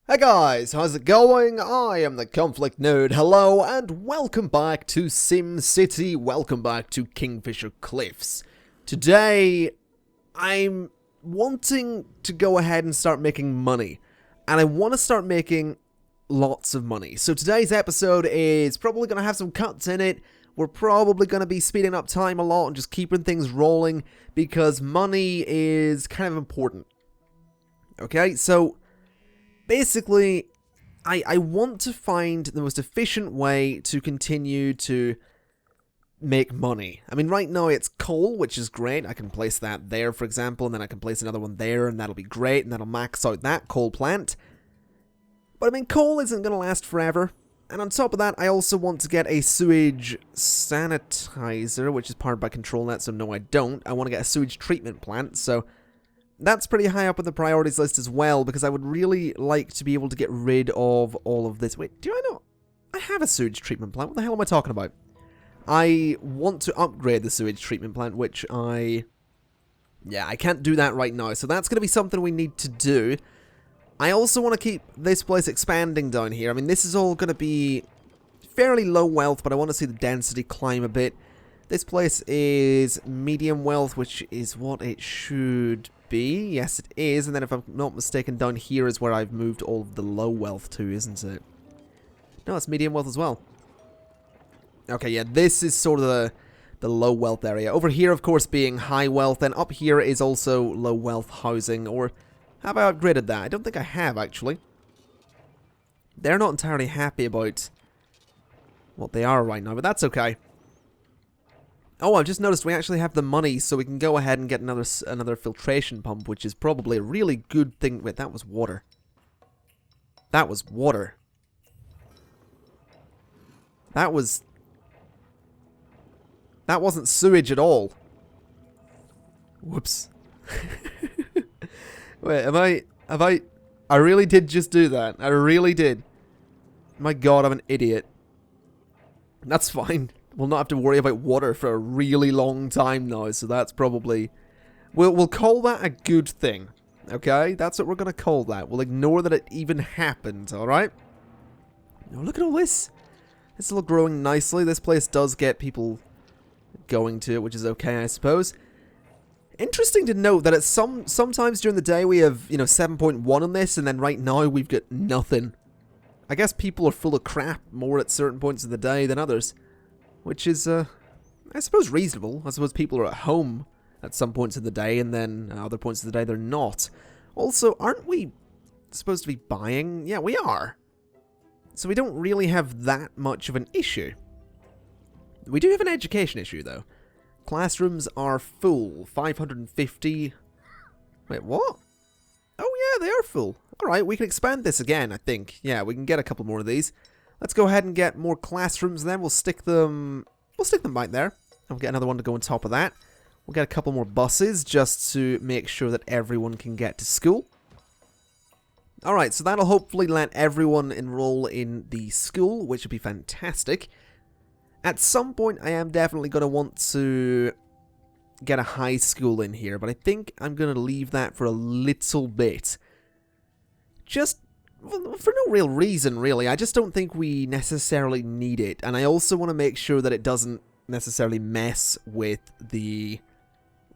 Hey guys, how's it going? I am the ConflictNerd, hello, and welcome back to SimCity, welcome back to Kingfisher Cliffs. Today, I'm wanting to go ahead and start making money, and I want to start making lots of money. So today's episode is probably going to have some cuts in it. We're probably going to be speeding up time a lot and just keeping things rolling, because money is kind of important. Okay, so basically, I want to find the most efficient way to continue to make money. I mean, right now it's coal, which is great. I can place that there, for example, and then I can place another one there, and that'll be great, and that'll max out that coal plant. But I mean, coal isn't going to last forever. And on top of that, I also want to get a sewage sanitizer, which is powered by ControlNet, so no, I don't. I want to get a sewage treatment plant, so that's pretty high up on the priorities list as well, because I would really like to be able to get rid of all of this. Wait, do I not? I have a sewage treatment plant. What the hell am I talking about? I want to upgrade the sewage treatment plant, which I can't do that right now. So that's going to be something we need to do. I also want to keep this place expanding down here. I mean, this is all going to be fairly low wealth, but I want to see the density climb a bit. This place is medium wealth, which is what it should be. Yes, it is. And then if I'm not mistaken, down here is where I've moved all of the low wealth to, isn't it? No, it's medium wealth as well. Okay, yeah, this is sort of the low wealth area. Over here, of course, being high wealth. And up here is also low wealth housing. Or have I upgraded that? I don't think I have, actually. They're not entirely happy about what they are right now, but that's okay. Oh, I've just noticed we actually have the money, so we can go ahead and get another filtration pump, which is probably a really good thing. Wait, that was water. That was water. That wasn't sewage at all. Whoops. Wait, I really did just do that. I really did. My god, I'm an idiot. That's fine. We'll not have to worry about water for a really long time now, so that's probably... We'll call that a good thing, okay? That's what we're going to call that. We'll ignore that it even happened, alright? Oh, look at all this. This is all growing nicely. This place does get people going to it, which is okay, I suppose. Interesting to note that it's sometimes during the day we have, 7.1 on this, and then right now we've got nothing. I guess people are full of crap more at certain points of the day than others. Which is, I suppose, reasonable. I suppose people are at home at some points of the day, and then other points of the day they're not. Also, aren't we supposed to be buying? Yeah, we are. So we don't really have that much of an issue. We do have an education issue, though. Classrooms are full. 550... Wait, what? Oh, yeah, they are full. Alright, we can expand this again, I think. Yeah, we can get a couple more of these. Let's go ahead and get more classrooms then. We'll stick them right there. And we'll get another one to go on top of that. We'll get a couple more buses just to make sure that everyone can get to school. Alright, so that'll hopefully let everyone enroll in the school, which would be fantastic. At some point, I am definitely going to want to get a high school in here, but I think I'm going to leave that for a little bit. Just for no real reason, really. I just don't think we necessarily need it. And I also want to make sure that it doesn't necessarily mess with the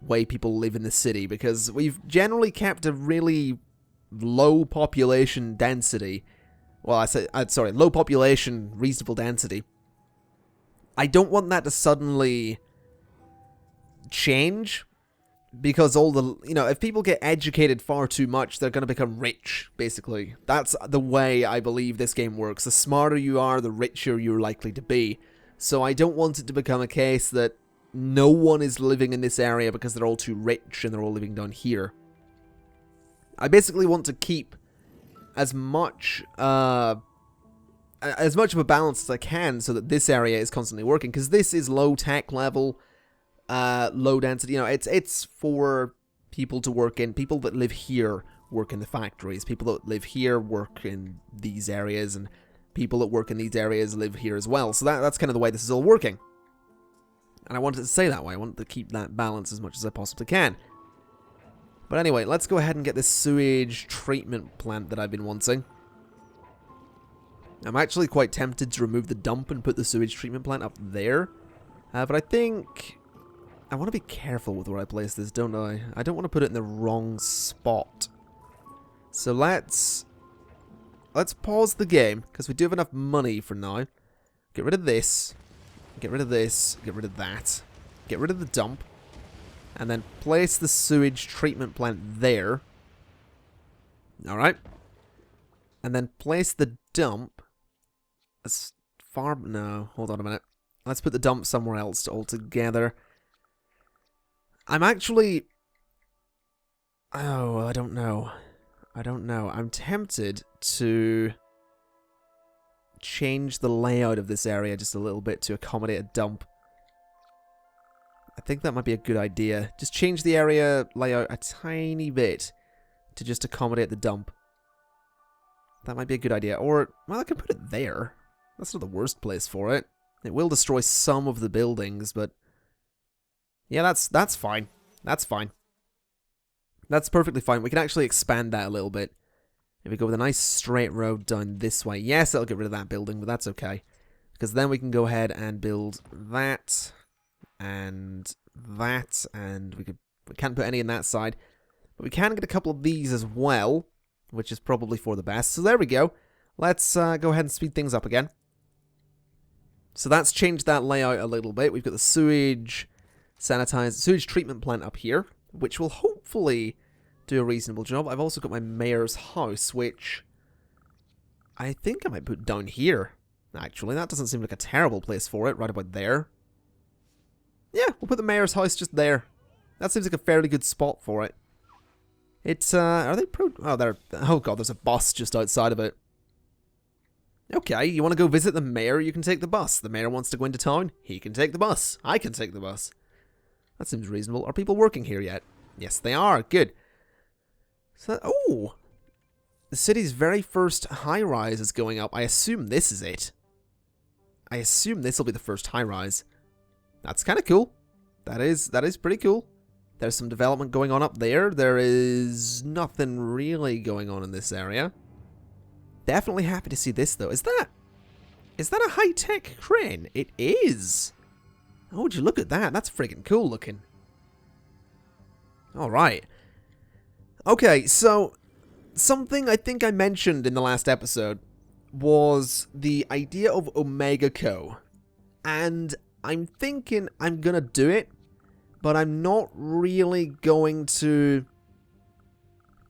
way people live in the city. Because we've generally kept a really low population density. Well, low population, reasonable density. I don't want that to suddenly change. Because all the, if people get educated far too much, they're going to become rich, basically. That's the way I believe this game works. The smarter you are, the richer you're likely to be. So I don't want it to become a case that no one is living in this area because they're all too rich and they're all living down here. I basically want to keep as much of a balance as I can so that this area is constantly working. Because this is low tech level. Low density, it's for people to work in. People that live here work in the factories. People that live here work in these areas, and people that work in these areas live here as well. So that's kind of the way this is all working. And I wanted to say that way. I wanted to keep that balance as much as I possibly can. But anyway, let's go ahead and get this sewage treatment plant that I've been wanting. I'm actually quite tempted to remove the dump and put the sewage treatment plant up there. But I think I want to be careful with where I place this, don't I? I don't want to put it in the wrong spot. So let's pause the game, because we do have enough money for now. Get rid of this. Get rid of this. Get rid of that. Get rid of the dump. And then place the sewage treatment plant there. Alright. And then place the dump as far... No, hold on a minute. Let's put the dump somewhere else altogether. I'm actually... Oh, I don't know. I don't know. I'm tempted to change the layout of this area just a little bit to accommodate a dump. I think that might be a good idea. Just change the area layout a tiny bit to just accommodate the dump. That might be a good idea. Or, well, I can put it there. That's not the worst place for it. It will destroy some of the buildings, but... Yeah, that's fine. That's fine. That's perfectly fine. We can actually expand that a little bit. If we go with a nice straight road down this way. Yes, that'll get rid of that building, but that's okay. Because then we can go ahead and build that. And that. And we can't put any in that side. But we can get a couple of these as well. Which is probably for the best. So there we go. Let's go ahead and speed things up again. So that's changed that layout a little bit. We've got the sewage treatment plant up here, which will hopefully do a reasonable job. I've also got my mayor's house, which I think I might put down here. Actually, that doesn't seem like a terrible place for it, right about there. Yeah, we'll put the mayor's house just there. That seems like a fairly good spot for it. It's, are they oh god, there's a bus just outside of it. Okay, you want to go visit the mayor, you can take the bus. The mayor wants to go into town, he can take the bus. I can take the bus. That seems reasonable. Are people working here yet? Yes, they are. Good. So, oh! The city's very first high-rise is going up. I assume this is it. I assume this will be the first high-rise. That's kind of cool. That is pretty cool. There's some development going on up there. There is nothing really going on in this area. Definitely happy to see this, though. Is that a high-tech crane? It is! Oh, would you look at that? That's friggin' cool looking. Alright. Okay, so something I think I mentioned in the last episode was the idea of Omega Co. And I'm thinking I'm gonna do it, but I'm not really going to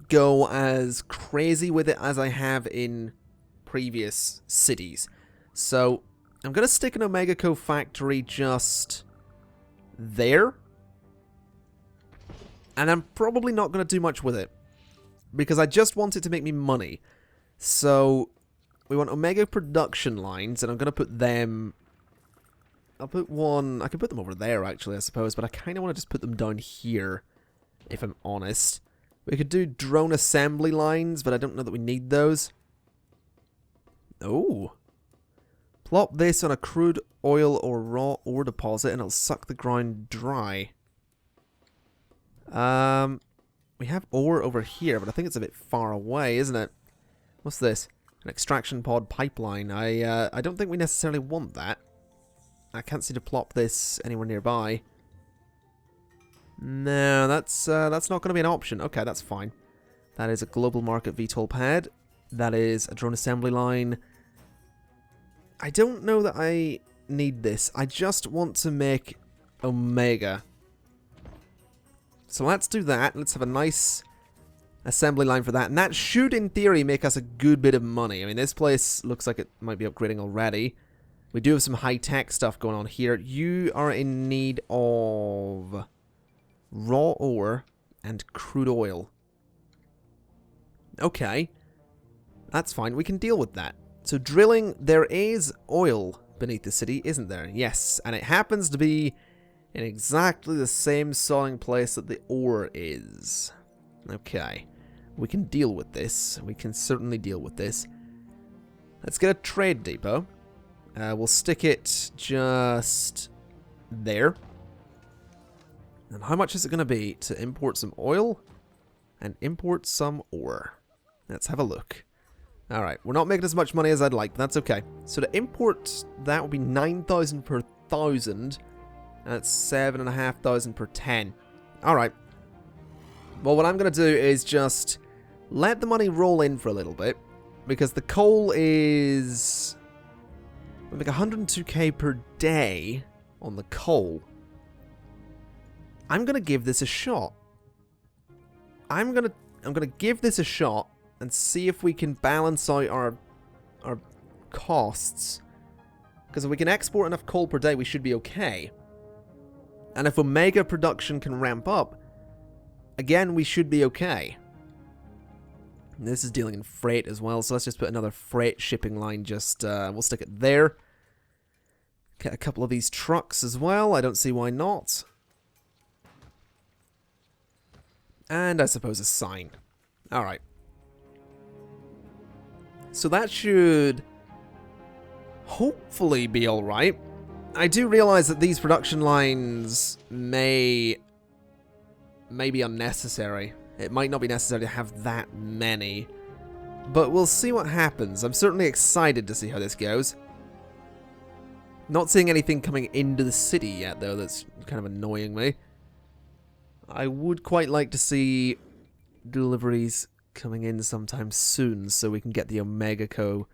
go as crazy with it as I have in previous cities. So I'm going to stick an Omega Co factory just there. And I'm probably not going to do much with it, because I just want it to make me money. So we want Omega production lines, and I'm going to put them... I'll put one... I can put them over there, actually, I suppose, but I kind of want to just put them down here, if I'm honest. We could do drone assembly lines, but I don't know that we need those. Oh. Plop this on a crude oil or raw ore deposit, and it'll suck the ground dry. We have ore over here, but I think it's a bit far away, isn't it? What's this? An extraction pod pipeline. I don't think we necessarily want that. I can't seem to plop this anywhere nearby. No, that's not going to be an option. Okay, that's fine. That is a global market VTOL pad. That is a drone assembly line. I don't know that I need this. I just want to make Omega. So let's do that. Let's have a nice assembly line for that. And that should, in theory, make us a good bit of money. I mean, this place looks like it might be upgrading already. We do have some high-tech stuff going on here. You are in need of raw ore and crude oil. Okay. That's fine. We can deal with that. So drilling, there is oil beneath the city, isn't there? Yes. And it happens to be in exactly the same sawing place that the ore is. Okay. We can deal with this. We can certainly deal with this. Let's get a trade depot. We'll stick it just there. And how much is it going to be to import some oil and import some ore? Let's have a look. Alright, we're not making as much money as I'd like, but that's okay. So to import, that would be 9,000 per 1,000. And it's 7,500 per 10. Alright. Well, what I'm going to do is just let the money roll in for a little bit. Because the coal is... we make 102k per day on the coal. I'm going to give this a shot. I'm going to give this a shot and see if we can balance out our costs. Because if we can export enough coal per day, we should be okay. And if Omega production can ramp up, again, we should be okay. And this is dealing in freight as well, so let's just put another freight shipping line just, we'll stick it there. Get a couple of these trucks as well, I don't see why not. And I suppose a sign. Alright. So that should hopefully be alright. I do realize that these production lines may be unnecessary. It might not be necessary to have that many. But we'll see what happens. I'm certainly excited to see how this goes. Not seeing anything coming into the city yet, though. That's kind of annoying me. I would quite like to see deliveries coming in sometime soon so we can get the Omega Co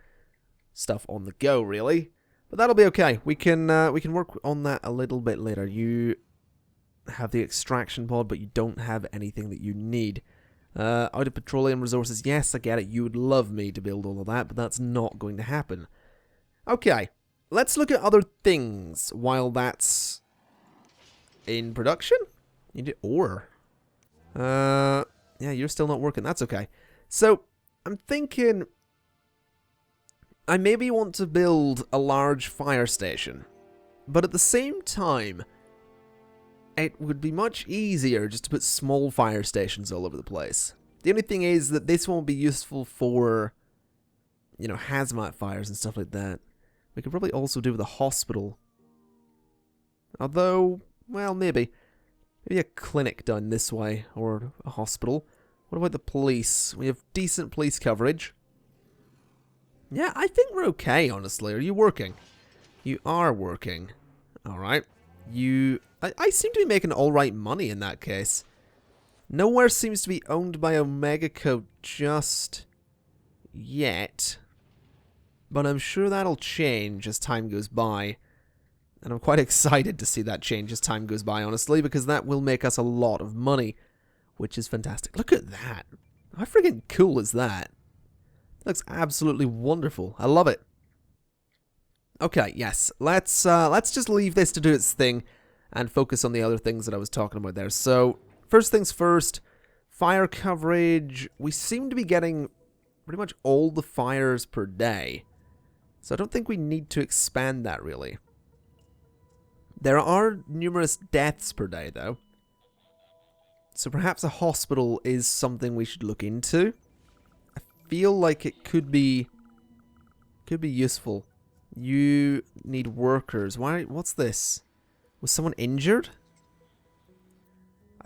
stuff on the go, really. But that'll be okay. We can work on that a little bit later. You have the extraction pod, but you don't have anything that you need. Out of petroleum resources, yes, I get it. You would love me to build all of that, but that's not going to happen. Okay, let's look at other things while that's in production. You need ore. Yeah, you're still not working. That's okay. So, I'm thinking I maybe want to build a large fire station. But at the same time, it would be much easier just to put small fire stations all over the place. The only thing is that this won't be useful for, you know, hazmat fires and stuff like that. We could probably also do with a hospital. Although, well, maybe. Maybe a clinic down this way, or a hospital. What about the police? We have decent police coverage. Yeah, I think we're okay, honestly. Are you working? You are working. Alright. I seem to be making alright money in that case. Nowhere seems to be owned by Omega Co just yet. But I'm sure that'll change as time goes by. And I'm quite excited to see that change as time goes by, honestly, because that will make us a lot of money, which is fantastic. Look at that. How friggin' cool is that? Looks absolutely wonderful. I love it. Okay, yes. Let's just leave this to do its thing and focus on the other things that I was talking about there. So, first things first, fire coverage. We seem to be getting pretty much all the fires per day. So I don't think we need to expand that, really. There are numerous deaths per day, though. So perhaps a hospital is something we should look into. I feel like it could be useful. You need workers. Why? What's this? Was someone injured?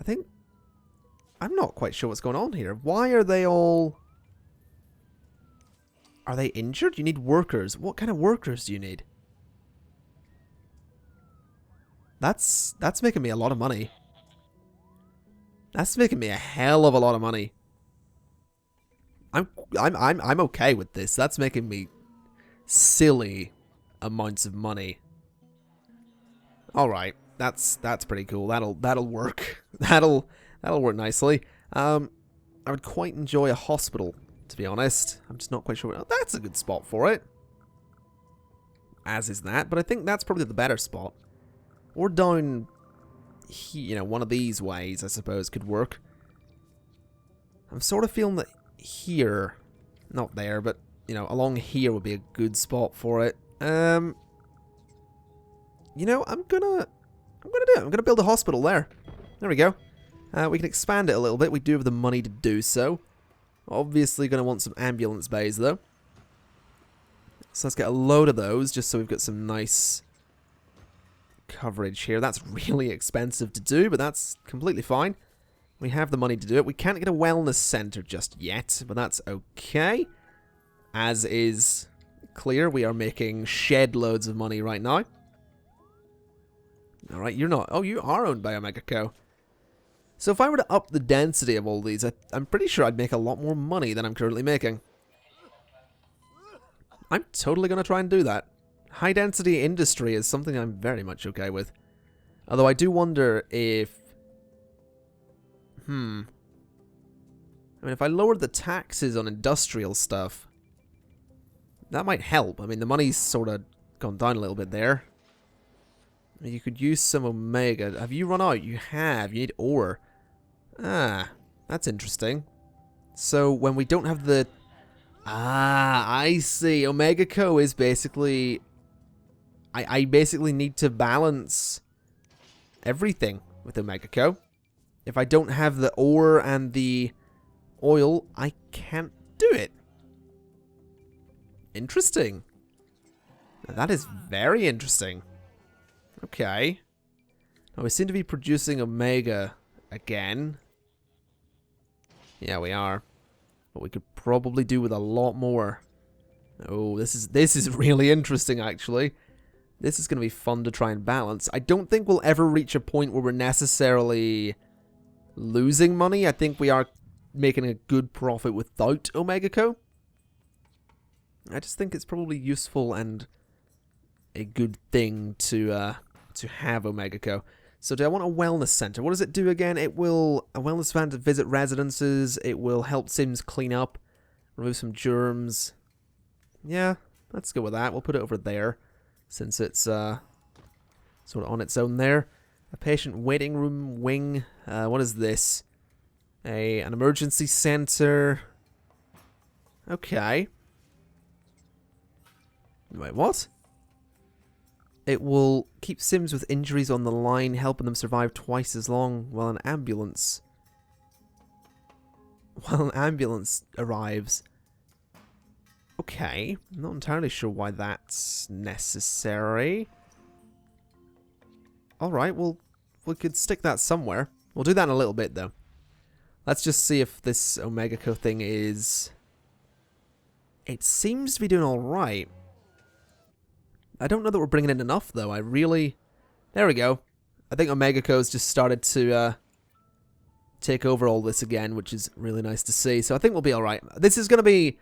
I'm not quite sure what's going on here. Why are they all... Are they injured? You need workers. What kind of workers do you need? That's making me a lot of money. That's making me a hell of a lot of money. I'm okay with this. That's making me silly amounts of money. All right, that's pretty cool. That'll work. That'll work nicely. I would quite enjoy a hospital, to be honest. I'm just not quite sure. Oh, that's a good spot for it. As is that, but I think that's probably the better spot. Or down, you know, one of these ways, I suppose, could work. I'm sort of feeling that here, not there, but, you know, along here would be a good spot for it. You know, I'm gonna do it. I'm gonna build a hospital there. There we go. We can expand it a little bit. We do have the money to do so. Obviously gonna want some ambulance bays, though. So let's get a load of those, just so we've got some nice coverage here. That's really expensive to do, but that's completely fine. We have the money to do it. We can't get a wellness center just yet, but that's okay. as is clear, we are making shed loads of money right now. Alright, you're not. Oh, you are owned by Omega Co. So if I were to up the density of all these, I'm pretty sure I'd make a lot more money than I'm currently making. I'm totally going to try and do that. High density industry is something I'm very much okay with. Although I do wonder if... I mean, if I lowered the taxes on industrial stuff, that might help. I mean, the money's sort of gone down a little bit there. You could use some Omega. Have you run out? You have. You need ore. Ah, that's interesting. So when we don't have the... Ah, I see. Omega Co is basically... I basically need to balance everything with Omega Co. If I don't have the ore and the oil, I can't do it. Interesting. Now, that is very interesting. Okay. Now we seem to be producing Omega again. Yeah, we are. But we could probably do with a lot more. Oh, this is really interesting, actually. This is going to be fun to try and balance. I don't think we'll ever reach a point where we're necessarily losing money. I think we are making a good profit without Omega Co. I just think it's probably useful and a good thing to have Omega Co. So do I want a wellness center? What does it do again? It will... A wellness van to visit residences. It will help Sims clean up. Remove some germs. Yeah, let's go with that. We'll put it over there. Since it's sort of on its own there. A patient waiting room wing. What is this? An emergency center. Okay. Wait, what? It will keep Sims with injuries on the line, helping them survive twice as long while an ambulance arrives. Okay, I'm not entirely sure why that's necessary. Alright, well, we could stick that somewhere. We'll do that in a little bit, though. Let's just see if this Omega Co thing is... It seems to be doing alright. I don't know that we're bringing in enough, though. I really... There we go. I think Omega Co's just started to take over all this again, which is really nice to see. So I think we'll be alright. This is going to be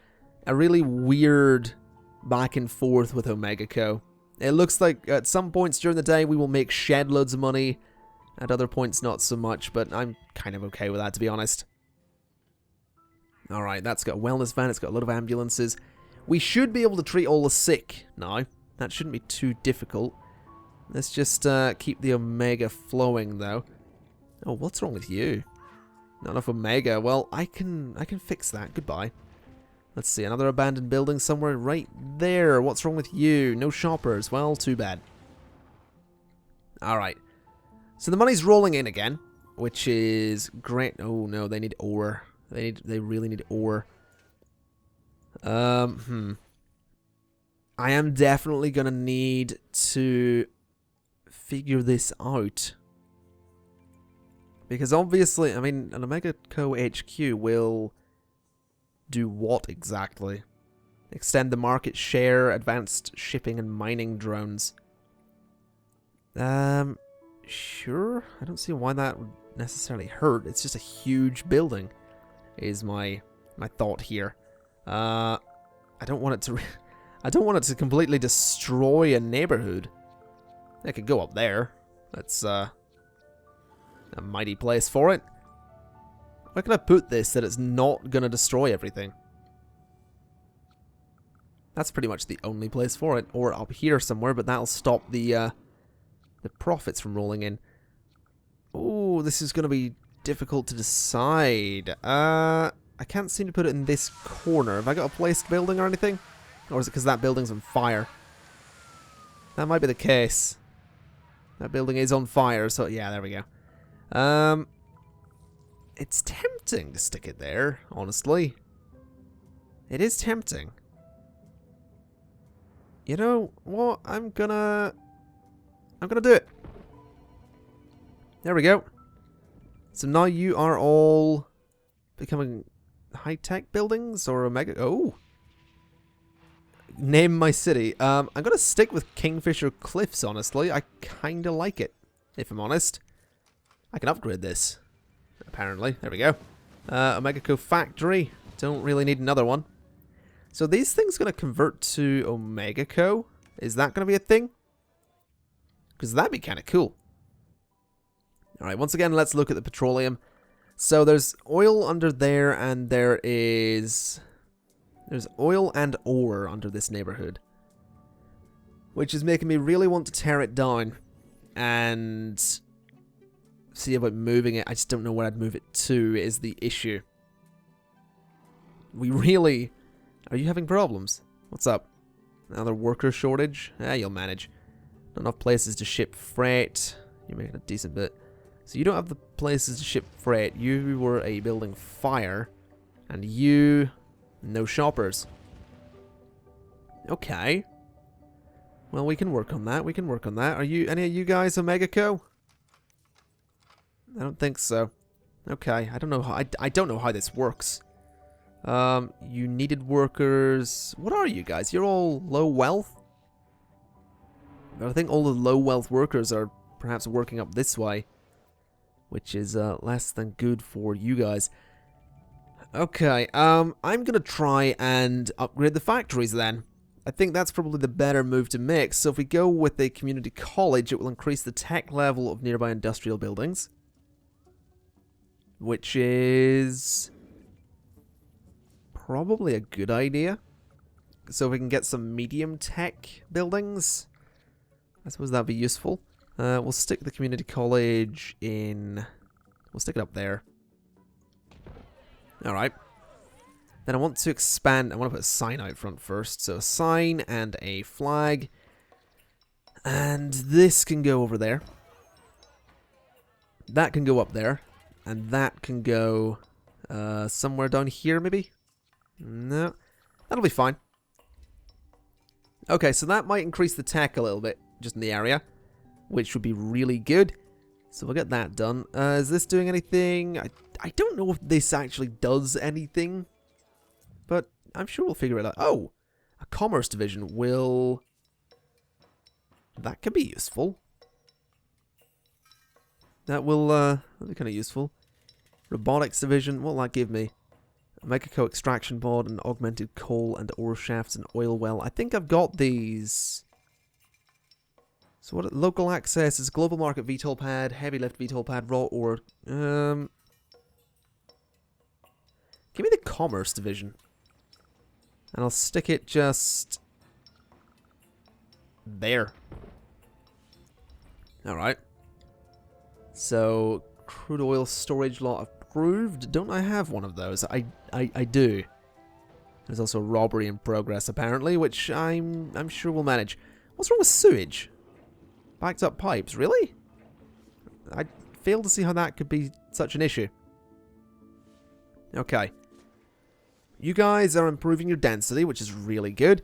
a really weird back and forth with Omega Co. It looks like at some points during the day we will make shed loads of money. At other points not so much, but I'm kind of okay with that, to be honest. Alright, that's got a wellness van. It's got a lot of ambulances. We should be able to treat all the sick now. That shouldn't be too difficult. Let's just keep the Omega flowing, though. Oh, what's wrong with you? Not enough Omega. Well, I can fix that. Goodbye. Let's see, another abandoned building somewhere right there. What's wrong with you? No shoppers. Well, too bad. Alright. So the money's rolling in again, which is great. Oh, no, they need ore. They really need ore. I am definitely going to need to figure this out. Because obviously, I mean, an Omega Co HQ will do what exactly? Extend the market share, advanced shipping and mining drones. Sure. I don't see why that would necessarily hurt. It's just a huge building, is my thought here. I don't want it to... I don't want it to completely destroy a neighborhood. It could go up there. That's a mighty place for it. Where can I put this that it's not going to destroy everything? That's pretty much the only place for it. Or up here somewhere, but that'll stop the profits from rolling in. Oh, this is going to be difficult to decide. I can't seem to put it in this corner. Have I got a placed building or anything? Or is it because that building's on fire? That might be the case. That building is on fire, so yeah, there we go. It's tempting to stick it there, honestly. It is tempting. You know what? I'm gonna do it. There we go. So now you are all becoming high-tech buildings or Omega... Oh! name my city. I'm gonna stick with Kingfisher Cliffs, honestly. I kinda like it, if I'm honest. I can upgrade this, apparently. There we go. Omega Co Factory. Don't really need another one. So these things gonna convert to Omega Co? Is that gonna be a thing? Because that'd be kind of cool. Alright, once again, let's look at the petroleum. So there's oil under there, and there's oil and ore under this neighborhood. Which is making me really want to tear it down and see about moving it. I just don't know where I'd move it to is the issue. We really... Are you having problems? What's up? Another worker shortage? You'll manage. Not enough places to ship freight. You're making a decent bit. So you don't have the places to ship freight. You were a building fire. And you... No shoppers. Okay. Well, we can work on that. We can work on that. Are you... Any of you guys Omega Co? I don't think so. Okay. I don't know how... I don't know how this works. You needed workers... What are you guys? You're all low wealth? I think all the low wealth workers are perhaps working up this way. Which is less than good for you guys. Okay, I'm gonna try and upgrade the factories then. I think that's probably the better move to make. So if we go with a community college, it will increase the tech level of nearby industrial buildings. Which is... probably a good idea. So we can get some medium tech buildings. I suppose that'd be useful. We'll stick the community college in... We'll stick it up there. Alright. Then I want to expand... I want to put a sign out front first. So a sign and a flag. And this can go over there. That can go up there. And that can go... somewhere down here, maybe? No. That'll be fine. Okay, so that might increase the tech a little bit. Just in the area. Which would be really good. So we'll get that done. Is this doing anything? I don't know if this actually does anything. But I'm sure we'll figure it out. Oh! A commerce division will... That could be useful. That will, that'll be kind of useful. Robotics division, what will that give me? Omega Co extraction pod and augmented coal and ore shafts and oil well. I think I've got these... So what? Local access is global market VTOL pad, heavy lift VTOL pad, raw ore. Give me the commerce division, and I'll stick it just there. All right. So crude oil storage lot approved. Don't I have one of those? I do. There's also a robbery in progress apparently, which I'm sure we'll manage. What's wrong with sewage? Backed up pipes, really? I fail to see how that could be such an issue. Okay. You guys are improving your density, which is really good.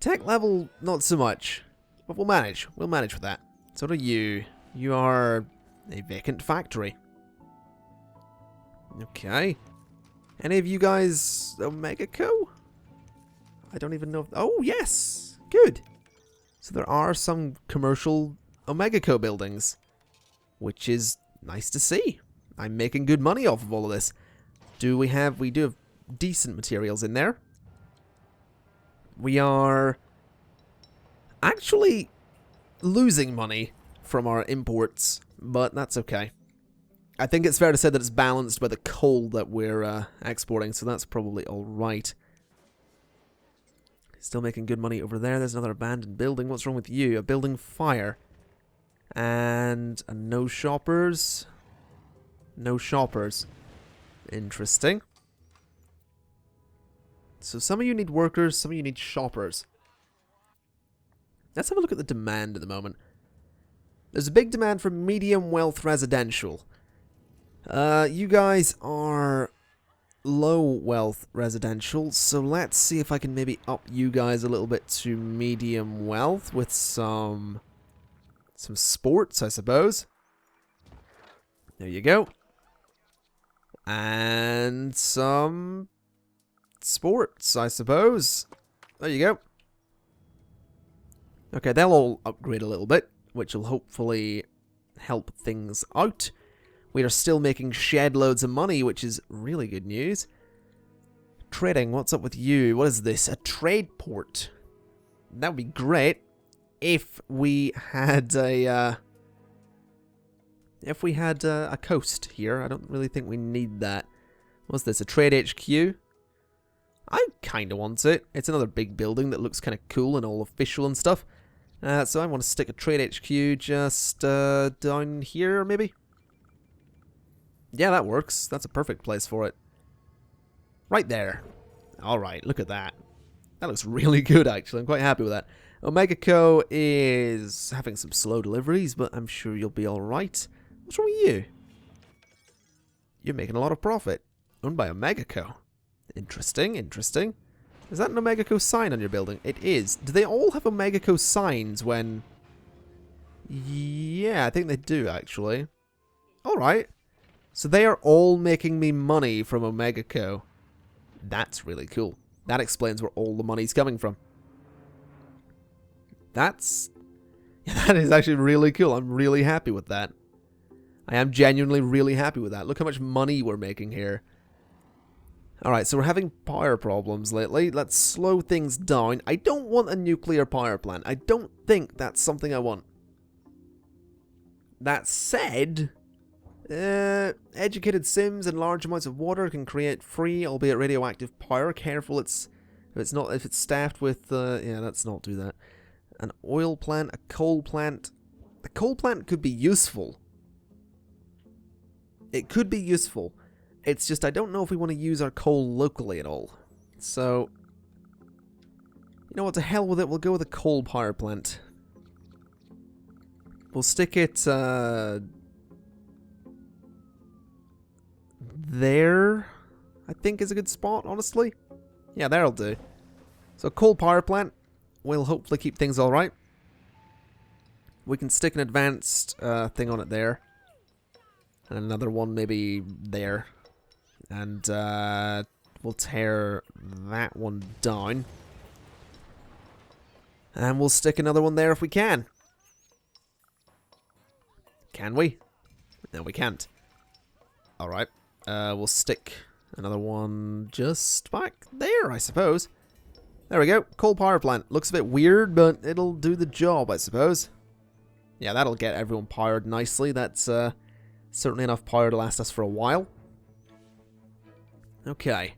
Tech level, not so much. But we'll manage. We'll manage with that. So do you. You are a vacant factory. Okay. Any of you guys Omega Co? I don't even know if... Oh, yes! Good. So there are some commercial Omega Co buildings, which is nice to see. I'm making good money off of all of this. We do have decent materials in there. We are actually losing money from our imports, but that's okay. I think it's fair to say that it's balanced by the coal that we're exporting, so that's probably alright. Still making good money over there. There's another abandoned building. What's wrong with you? A building fire. And no shoppers. No shoppers. Interesting. So some of you need workers, some of you need shoppers. Let's have a look at the demand at the moment. There's a big demand for medium wealth residential. You guys are low wealth residential, so let's see if I can maybe up you guys a little bit to medium wealth with some sports, I suppose. There you go. And some sports, I suppose. there you go. Okay, they'll all upgrade a little bit, which will hopefully help things out. We are still making shed loads of money, which is really good news. Trading, what's up with you? What is this? A trade port. That would be great if we had a coast here. I don't really think we need that. What's this? A trade HQ? I kind of want it. It's another big building that looks kind of cool and all official and stuff. So I want to stick a trade HQ just down here, maybe? Yeah, that works. That's a perfect place for it. Right there. Alright, look at that. That looks really good, actually. I'm quite happy with that. Omega Co. is having some slow deliveries, but I'm sure you'll be alright. What's wrong with you? You're making a lot of profit. Owned by Omega Co. Interesting, interesting. Is that an Omega Co sign on your building? It is. Do they all have Omega Co signs when... Yeah, I think they do, actually. Alright. So they are all making me money from Omega Co. That's really cool. That explains where all the money's coming from. That's... Yeah, that is actually really cool. I'm really happy with that. I am genuinely really happy with that. Look how much money we're making here. Alright, so we're having power problems lately. Let's slow things down. I don't want a nuclear power plant. I don't think that's something I want. That said, educated Sims and large amounts of water can create free, albeit radioactive power. Careful, if it's staffed with, yeah, let's not do that. An oil plant, a coal plant. The coal plant could be useful. It could be useful. It's just I don't know if we want to use our coal locally at all. So, you know what, to hell with it, we'll go with a coal power plant. We'll stick it, there, I think is a good spot, honestly. Yeah, there'll do. So, coal power plant will hopefully keep things alright. We can stick an advanced thing on it there. And another one maybe there. And we'll tear that one down. And we'll stick another one there if we can. Can we? No, we can't. Alright. We'll stick another one just back there, I suppose. There we go. Coal power plant. Looks a bit weird, but it'll do the job, I suppose. Yeah, that'll get everyone powered nicely. That's certainly enough power to last us for a while. Okay.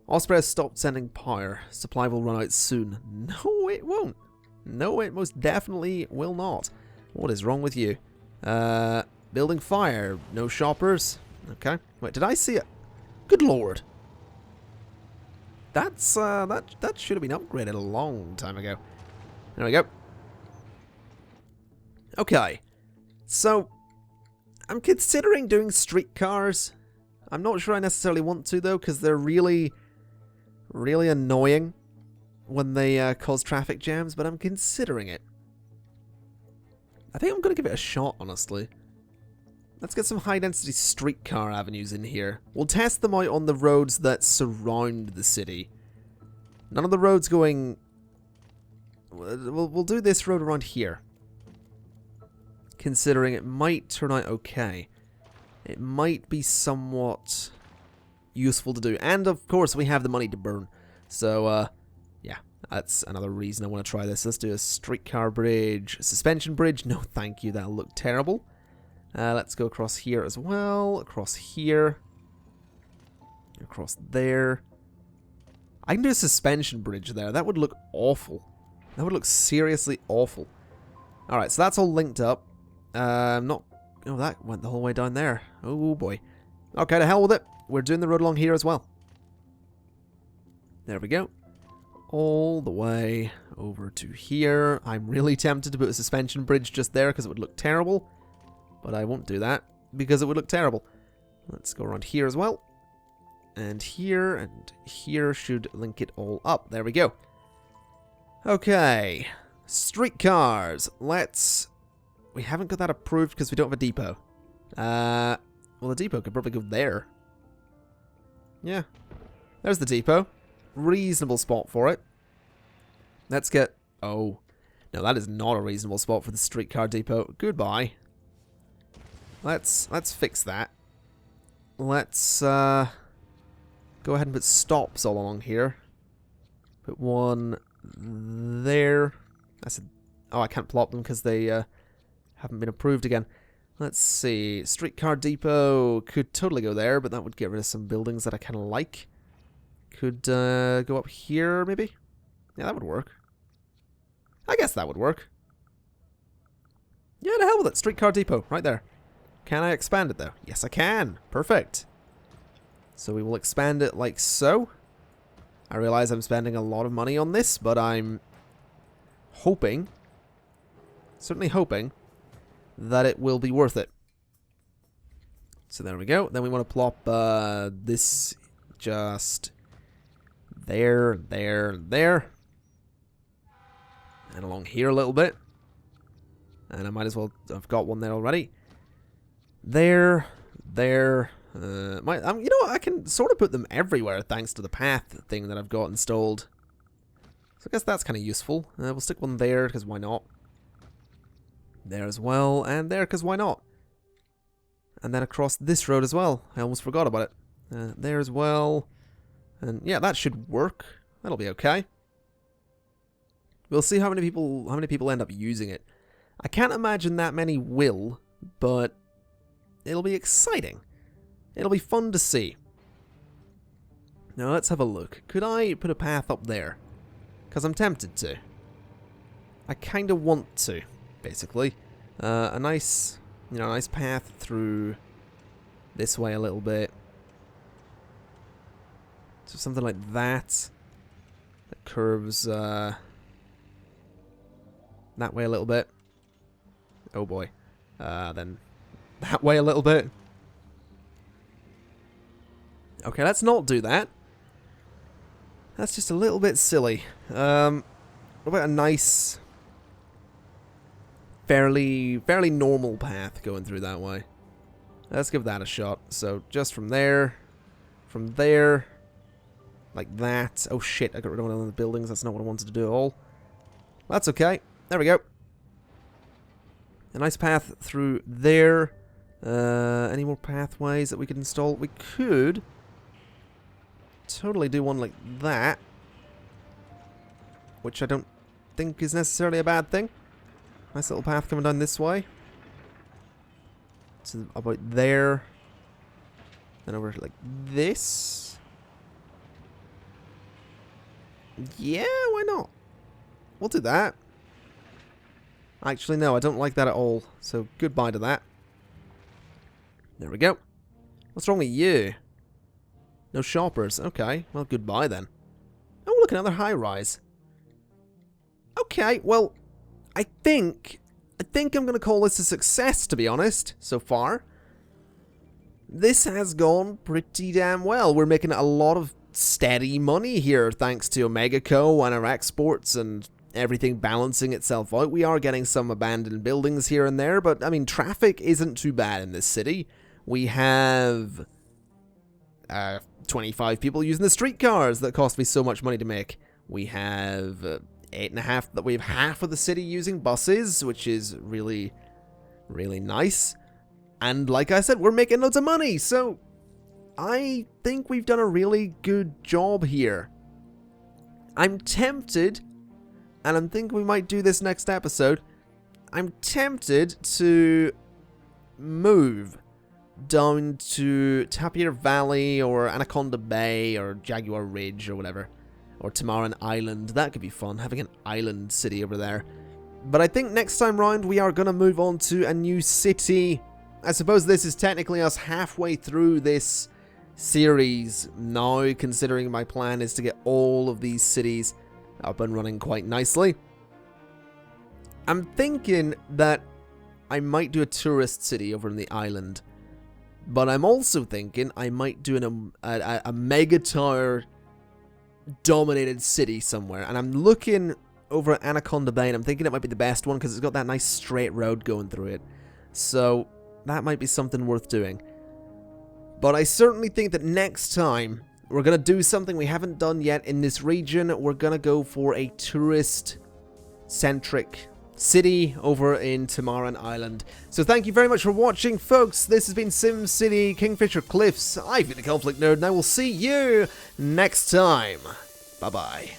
Osprey has stopped sending power. Supply will run out soon. No, it won't. No, it most definitely will not. What is wrong with you? Building fire. No shoppers. Okay. Wait, did I see it? Good lord. That's, that should have been upgraded a long time ago. There we go. Okay. So, I'm considering doing streetcars. I'm not sure I necessarily want to, though, because they're really, really annoying when they cause traffic jams, but I'm considering it. I think I'm going to give it a shot, honestly. Let's get some high-density streetcar avenues in here. We'll test them out on the roads that surround the city. None of the roads going... We'll do this road around here. Considering it might turn out okay. It might be somewhat useful to do. And, of course, we have the money to burn. So, yeah, that's another reason I want to try this. Let's do a streetcar bridge. A suspension bridge? No, thank you. That'll look terrible. Let's go across here as well. Across here. Across there. I can do a suspension bridge there. That would look awful. That would look seriously awful. Alright, so that's all linked up. Not... Oh, that went the whole way down there. Oh, boy. Okay, to hell with it. We're doing the road along here as well. There we go. All the way over to here. I'm really tempted to put a suspension bridge just there because it would look terrible. But I won't do that because it would look terrible. Let's go around here as well. And here should link it all up. There we go. Okay. Streetcars. Let's... We haven't got that approved because we don't have a depot. Well, the depot could probably go there. Yeah. There's the depot. Reasonable spot for it. Let's get... Oh. No, that is not a reasonable spot for the streetcar depot. Goodbye. Let's fix that. Let's go ahead and put stops all along here. Put one there. Oh, I can't plot them because they haven't been approved again. Let's see. Streetcar depot could totally go there, but that would get rid of some buildings that I kind of like. Could go up here, maybe? Yeah, that would work. I guess that would work. Yeah, to hell with it. Streetcar depot, right there. Can I expand it, though? Yes, I can. Perfect. So we will expand it like so. I realize I'm spending a lot of money on this, but I'm hoping, certainly hoping, that it will be worth it. So there we go. Then we want to plop this just there, there, there. And along here a little bit. And I might as well, I've got one there already. There, there. You know what, I can sort of put them everywhere thanks to the path thing that I've got installed. So I guess that's kind of useful. We'll stick one there, because why not? There as well, and there, because why not? And then across this road as well. I almost forgot about it. There as well. And yeah, that should work. That'll be okay. We'll see how many people end up using it. I can't imagine that many will, but it'll be exciting. It'll be fun to see. Now let's have a look. Could I put a path up there? Because I'm tempted to. I kind of want to, basically. A nice, nice path through this way a little bit. So something like that. That curves that way a little bit. Oh boy. Then that way a little bit. Okay, let's not do that. That's just a little bit silly. What about a nice, fairly normal path going through that way? Let's give that a shot. So just from there, like that. Oh shit, I got rid of one of the buildings. That's not what I wanted to do at all. That's okay. There we go. A nice path through there. Any more pathways that we could install? We could totally do one like that, which I don't think is necessarily a bad thing. Nice little path coming down this way. So about there. And over like this. Yeah, why not? We'll do that. Actually, no, I don't like that at all. So goodbye to that. There we go. What's wrong with you? No shoppers. Okay, well, goodbye then. Oh, look, another high-rise. Okay, well, I think I'm going to call this a success, to be honest, so far. This has gone pretty damn well. We're making a lot of steady money here, thanks to Omega Co. and our exports and everything balancing itself out. We are getting some abandoned buildings here and there, but, I mean, traffic isn't too bad in this city. We have 25 people using the streetcars that cost me so much money to make. We have 8.5, that we have half of the city using buses, which is really, really nice. And like I said, we're making loads of money, so I think we've done a really good job here. I'm tempted, and I'm thinking we might do this next episode, I'm tempted to move down to Tapir Valley or Anaconda Bay or Jaguar Ridge or whatever. Or Tamarin Island. That could be fun, having an island city over there. But I think next time round we are going to move on to a new city. I suppose this is technically us halfway through this series now, considering my plan is to get all of these cities up and running quite nicely. I'm thinking that I might do a tourist city over in the island. But I'm also thinking I might do a mega tower dominated city somewhere. And I'm looking over at Anaconda Bay and I'm thinking it might be the best one because it's got that nice straight road going through it. So that might be something worth doing. But I certainly think that next time, we're gonna do something we haven't done yet in this region. We're gonna go for a tourist-centric city over in Tamaran Island. So thank you very much for watching, folks. This has been SimCity, Kingfisher Cliffs. I've been the ConflictNerd, and I will see you next time. Bye-bye.